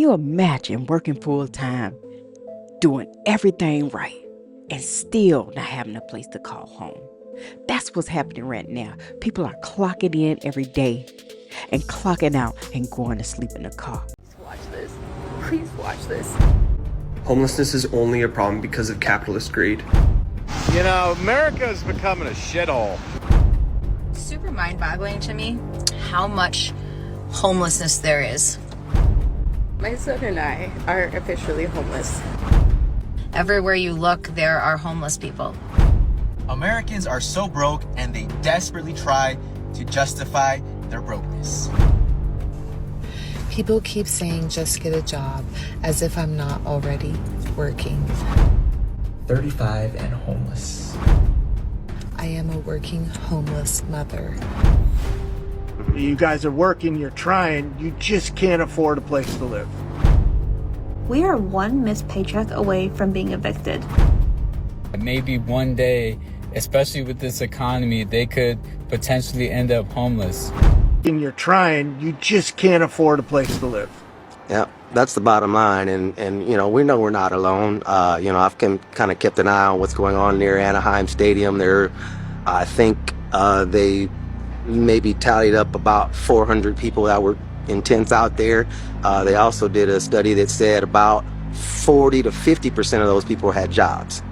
you imagine working full time, doing everything right, and still not having a place to call home? That's what's happening right now. People are clocking in every day and clocking out and going to sleep in the car. Watch this. Please watch this. Homelessness is only a problem because of capitalist greed. You know, America is becoming a shithole. Super mind-boggling to me how much homelessness there is. My son and I are officially homeless. Everywhere you look, there are homeless people. Americans are so broke and they desperately try to justify their brokenness. People keep saying just get a job as if I'm not already working. 35 and homeless. I am a working homeless mother. You guys are working, you're trying, you just can't afford a place to live. We are one missed paycheck away from being evicted. Maybe one day, especially with this economy, they could potentially end up homeless. And you're trying, you just can't afford a place to live. Yeah, that's the bottom line. And you know, we know we're not alone. I've kind of kept an eye on what's going on near Anaheim Stadium. I think they maybe tallied up about 400 people that were in tents out there. They also did a study that said about 40 to 50% of those people had jobs.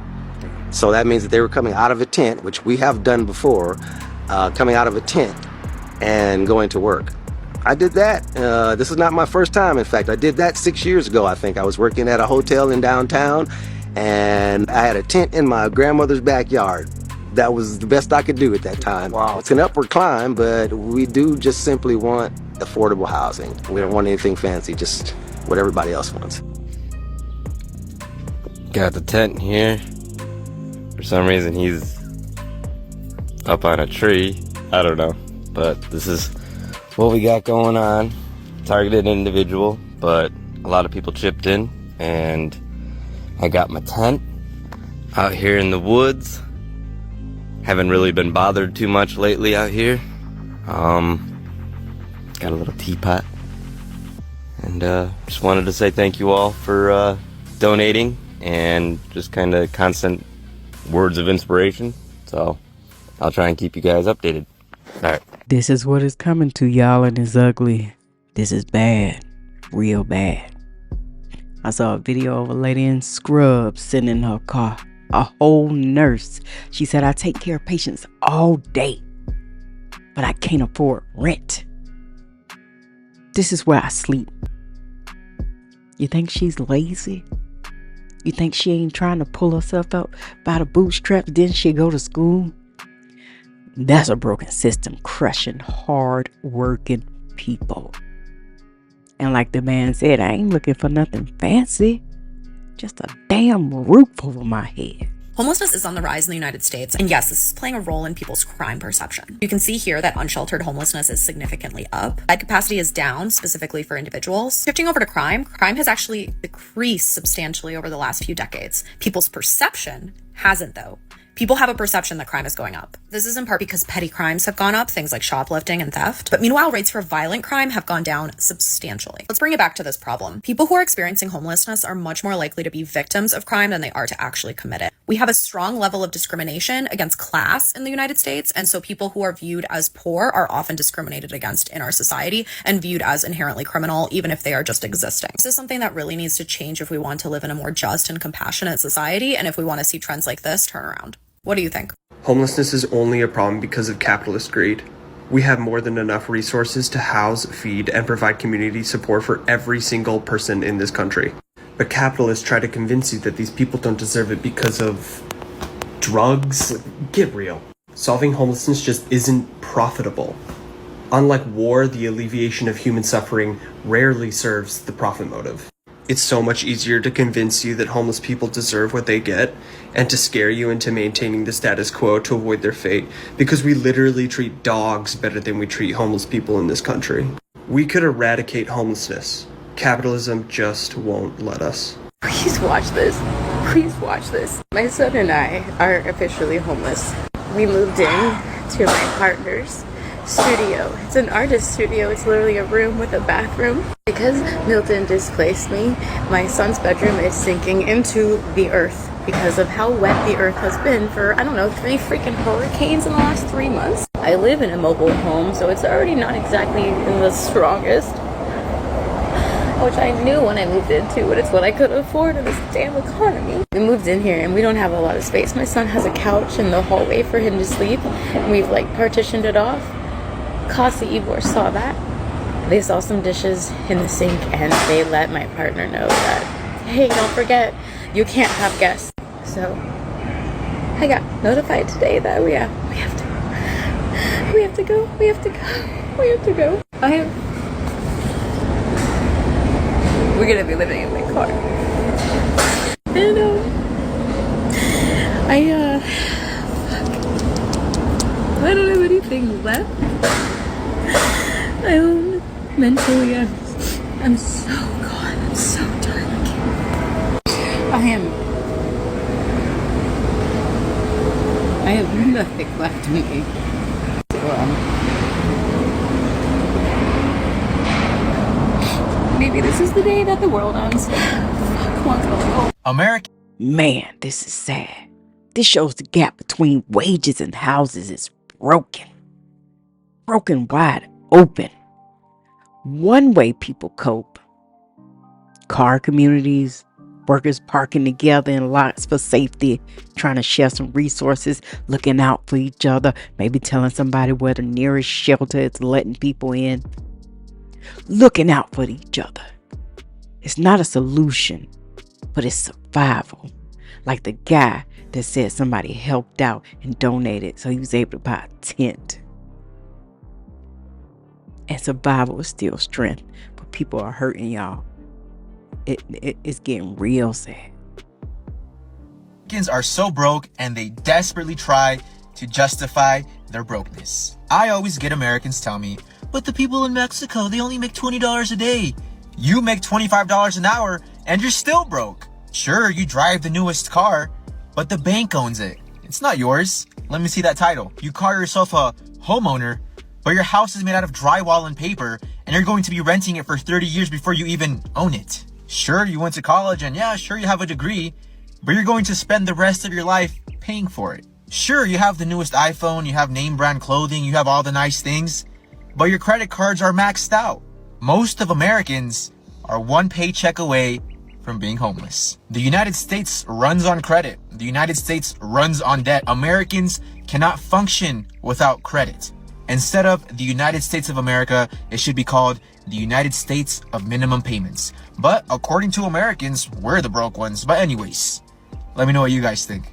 So that means that they were coming out of a tent, which we have done before, coming out of a tent and going to work. I did that. This is not my first time. In fact, I did that 6 years ago, I think. I was working at a hotel in downtown, and I had a tent in my grandmother's backyard. That was the best I could do at that time. Wow. It's an upward climb, but we do just simply want affordable housing. We don't want anything fancy, just what everybody else wants. Got the tent here. For some reason, he's up on a tree. I don't know. But this is what we got going on. Targeted individual, but a lot of people chipped in. And I got my tent out here in the woods. Haven't really been bothered too much lately out here. Got a little teapot. And just wanted to say thank you all for donating and just kind of constant words of inspiration. So I'll try and keep you guys updated. All right. This is what is coming to y'all, and it's ugly. This is bad. Real bad. I saw a video of a lady in scrubs sitting in her car. A whole nurse. She said, I take care of patients all day, but I can't afford rent. This is where I sleep. You think she's lazy? You think she ain't trying to pull herself up by the bootstraps? Didn't she go to school? That's a broken system crushing hard-working people. And like the man said, I ain't looking for nothing fancy. Just a damn roof over my head. Homelessness is on the rise in the United States, and yes, this is playing a role in people's crime perception. You can see here that unsheltered homelessness is significantly up. Bed capacity is down, specifically for individuals. Shifting over to crime has actually decreased substantially over the last few decades. People's perception hasn't, though. People have a perception that crime is going up. This is in part because petty crimes have gone up, things like shoplifting and theft. But meanwhile, rates for violent crime have gone down substantially. Let's bring it back to this problem. People who are experiencing homelessness are much more likely to be victims of crime than they are to actually commit it. We have a strong level of discrimination against class in the United States, and so people who are viewed as poor are often discriminated against in our society and viewed as inherently criminal, even if they are just existing. This is something that really needs to change if we want to live in a more just and compassionate society, and if we want to see trends like this turn around. What do you think? Homelessness is only a problem because of capitalist greed. We have more than enough resources to house, feed, and provide community support for every single person in this country. But capitalists try to convince you that these people don't deserve it because of drugs. Get real. Solving homelessness just isn't profitable. Unlike war, the alleviation of human suffering rarely serves the profit motive. It's so much easier to convince you that homeless people deserve what they get and to scare you into maintaining the status quo to avoid their fate, because we literally treat dogs better than we treat homeless people in this country. We could eradicate homelessness. Capitalism just won't let us. Please watch this. Please watch this. My son and I are officially homeless. We moved in to my partner's studio. It's an artist studio. It's literally a room with a bathroom. Because Milton displaced me, my son's bedroom is sinking into the earth because of how wet the earth has been for, I don't know, 3 freaking hurricanes in the last 3 months. I live in a mobile home, so it's already not exactly the strongest, which I knew when I moved into, but it's what I could afford in this damn economy. We moved in here and we don't have a lot of space. My son has a couch in the hallway for him to sleep, and we've like partitioned it off. Casa Ivor saw that. They saw some dishes in the sink and they let my partner know that, hey, don't forget, you can't have guests. So I got notified today that we have to go. We're gonna be living in my car. And I don't have anything left. Mentally, I'm so gone. I'm so done. I have nothing left in me. Maybe this is the day that the world ends. Come on, go. America. Man, this is sad. This shows the gap between wages and houses is broken. Broken wide open. One way people cope: car communities, workers parking together in lots for safety, trying to share some resources, looking out for each other, maybe telling somebody where the nearest shelter is, letting people in. Looking out for each other. It's not a solution, but it's survival. Like the guy that said somebody helped out and donated so he was able to buy a tent. And survival is still strength, but people are hurting, y'all. It's getting real sad. Americans are so broke and they desperately try to justify their brokenness. I always get Americans tell me, but the people in Mexico, they only make $20 a day. You make $25 an hour and you're still broke. Sure, you drive the newest car, but the bank owns it. It's not yours. Let me see that title. You call yourself a homeowner, but your house is made out of drywall and paper, and you're going to be renting it for 30 years before you even own it. Sure, you went to college, and yeah, sure, you have a degree, but you're going to spend the rest of your life paying for it. Sure, you have the newest iPhone, you have name brand clothing, you have all the nice things, but your credit cards are maxed out. Most of Americans are one paycheck away from being homeless. The United States runs on credit. The United States runs on debt. Americans cannot function without credit. Instead of the United States of America, it should be called the United States of Minimum Payments. But according to Americans, we're the broke ones. But anyways, let me know what you guys think.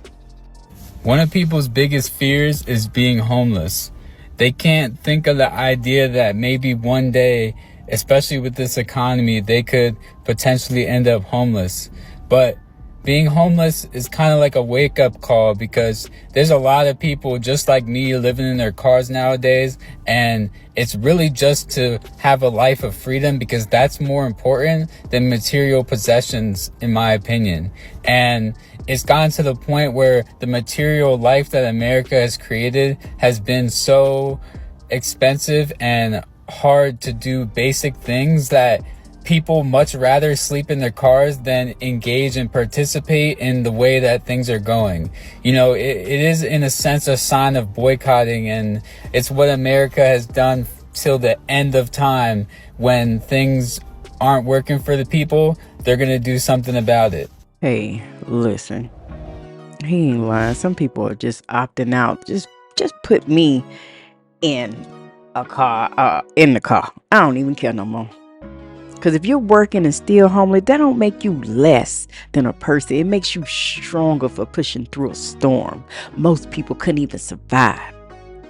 One of people's biggest fears is being homeless. They can't think of the idea that maybe one day, especially with this economy, they could potentially end up homeless. But being homeless is kind of like a wake-up call, because there's a lot of people just like me living in their cars nowadays, and it's really just to have a life of freedom, because that's more important than material possessions, in my opinion. And it's gotten to the point where the material life that America has created has been so expensive and hard to do basic things that people much rather sleep in their cars than engage and participate in the way that things are going. You know, it is in a sense a sign of boycotting, and it's what America has done till the end of time. When things aren't working for the people, they're gonna do something about it. Hey, listen, he ain't lying. Some people are just opting out. Just put me in a car, in the car. I don't even care no more. Because if you're working and still homeless, that don't make you less than a person. It makes you stronger for pushing through a storm. Most people couldn't even survive.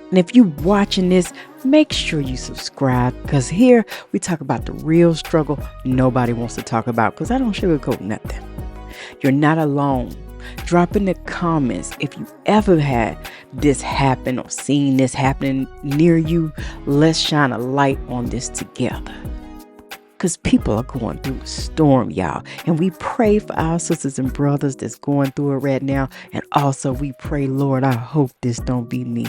And if you're watching this, make sure you subscribe, because here we talk about the real struggle nobody wants to talk about, because I don't sugarcoat nothing. You're not alone. Drop in the comments if you ever had this happen or seen this happening near you. Let's shine a light on this together. Because people are going through a storm, y'all. And we pray for our sisters and brothers that's going through it right now. And also we pray, Lord, I hope this don't be me.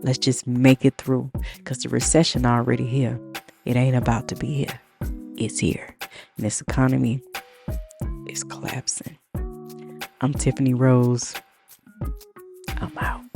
Let's just make it through, because the recession already here. It ain't about to be here. It's here. And this economy is collapsing. I'm Tiffany Rose. I'm out.